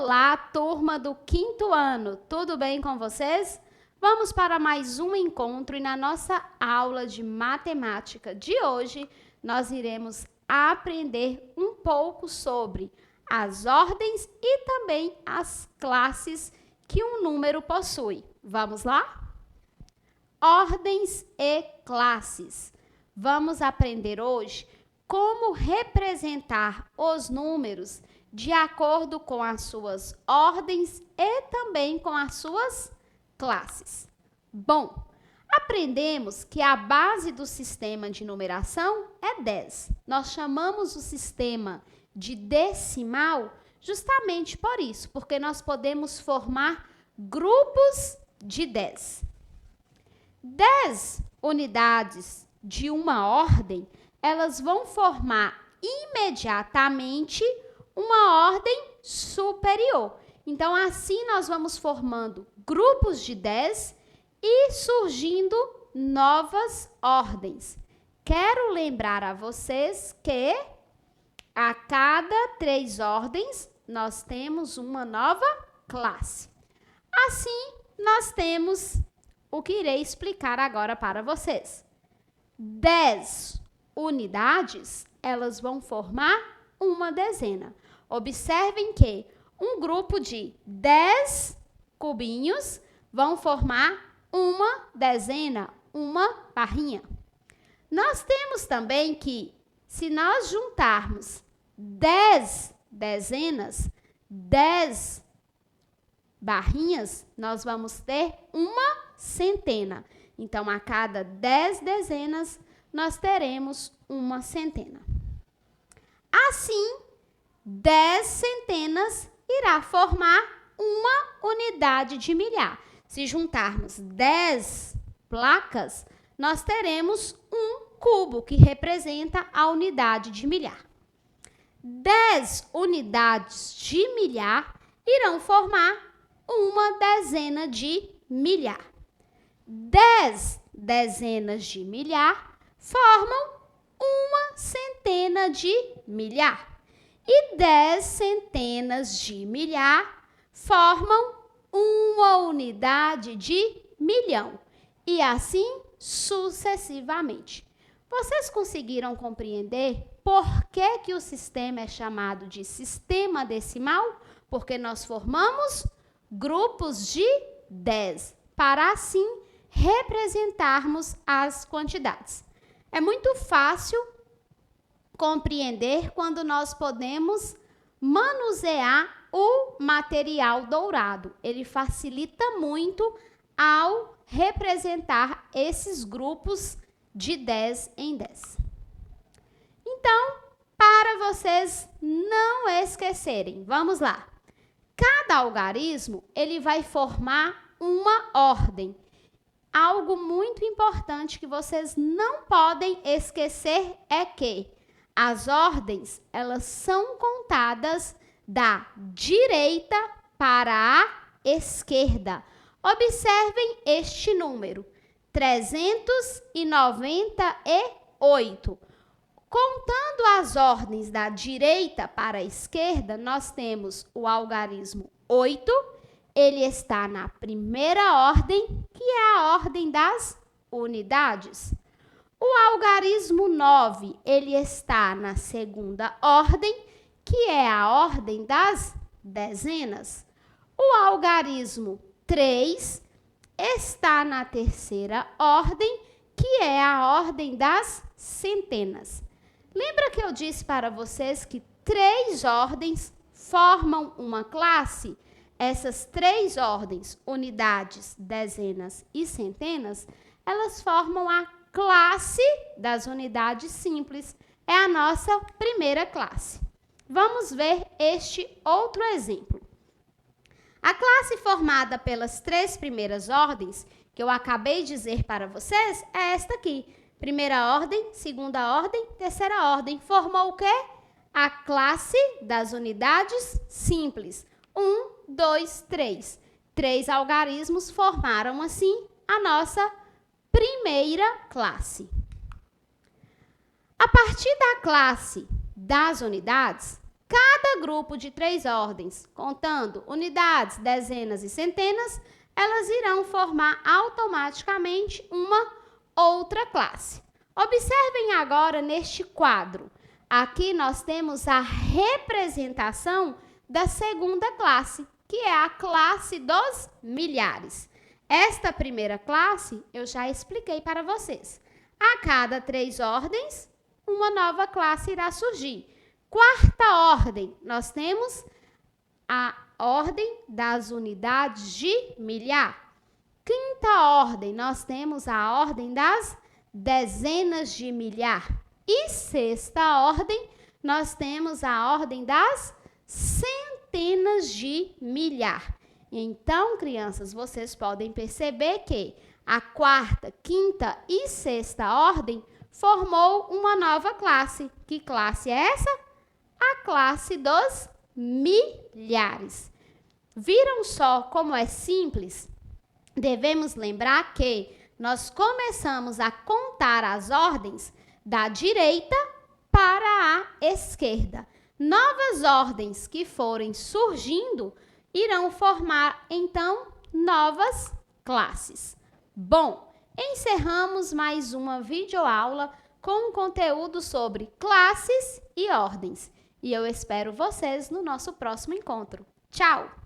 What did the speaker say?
Olá, turma do 5º ano, tudo bem com vocês? Vamos para mais um encontro e na nossa aula de matemática de hoje, nós iremos aprender um pouco sobre as ordens e também as classes que um número possui. Vamos lá? Ordens e classes. Vamos aprender hoje como representar os números de acordo com as suas ordens e também com as suas classes. Bom, aprendemos que a base do sistema de numeração é 10. Nós chamamos o sistema de decimal justamente por isso, porque nós podemos formar grupos de 10. 10 unidades de uma ordem, elas vão formar imediatamente uma ordem superior. Então, assim nós vamos formando grupos de 10 e surgindo novas ordens. Quero lembrar a vocês que a cada 3 ordens nós temos uma nova classe. Assim, nós temos o que irei explicar agora para vocês. 10 unidades, elas vão formar uma dezena. Observem que um grupo de 10 cubinhos vão formar uma dezena, uma barrinha. Nós temos também que, se nós juntarmos 10 dezenas, 10 barrinhas, nós vamos ter uma centena. Então, a cada 10 dezenas, nós teremos uma centena. Assim, 10 centenas irá formar uma unidade de milhar. Se juntarmos 10 placas, nós teremos um cubo, que representa a unidade de milhar. 10 unidades de milhar irão formar uma dezena de milhar. 10 dezenas de milhar formam uma centena de milhar. E 10 centenas de milhar formam uma unidade de milhão. E assim sucessivamente. Vocês conseguiram compreender por que o sistema é chamado de sistema decimal? Porque nós formamos grupos de 10, para assim representarmos as quantidades. É muito fácil compreender quando nós podemos manusear o material dourado. Ele facilita muito ao representar esses grupos de 10 em 10. Então, para vocês não esquecerem, vamos lá. Cada algarismo, ele vai formar uma ordem. Algo muito importante que vocês não podem esquecer é que as ordens, elas são contadas da direita para a esquerda. Observem este número, 398. Contando as ordens da direita para a esquerda, nós temos o algarismo 8, ele está na primeira ordem, que é a ordem das unidades. O algarismo 9, ele está na segunda ordem, que é a ordem das dezenas. O algarismo 3 está na terceira ordem, que é a ordem das centenas. Lembra que eu disse para vocês que 3 ordens formam uma classe? Essas 3 ordens, unidades, dezenas e centenas, elas formam a classe das unidades simples. É a nossa primeira classe. Vamos ver este outro exemplo. A classe formada pelas 3 primeiras ordens, que eu acabei de dizer para vocês, é esta aqui. Primeira ordem, segunda ordem, terceira ordem. Formou o quê? A classe das unidades simples. 1, 2, 3. 3 algarismos formaram, assim, a nossa primeira classe. A partir da classe das unidades, cada grupo de 3 ordens, contando unidades, dezenas e centenas, elas irão formar automaticamente uma outra classe. Observem agora neste quadro. Aqui nós temos a representação da segunda classe, que é a classe dos milhares. Esta primeira classe eu já expliquei para vocês. A cada 3 ordens, uma nova classe irá surgir. Quarta ordem, nós temos a ordem das unidades de milhar. Quinta ordem, nós temos a ordem das dezenas de milhar. E sexta ordem, nós temos a ordem das centenas de milhar. Então, crianças, vocês podem perceber que a quarta, quinta e sexta ordem formou uma nova classe. Que classe é essa? A classe dos milhares. Viram só como é simples? Devemos lembrar que nós começamos a contar as ordens da direita para a esquerda. Novas ordens que forem surgindo irão formar, então, novas classes. Bom, encerramos mais uma videoaula com conteúdo sobre classes e ordens. E eu espero vocês no nosso próximo encontro. Tchau!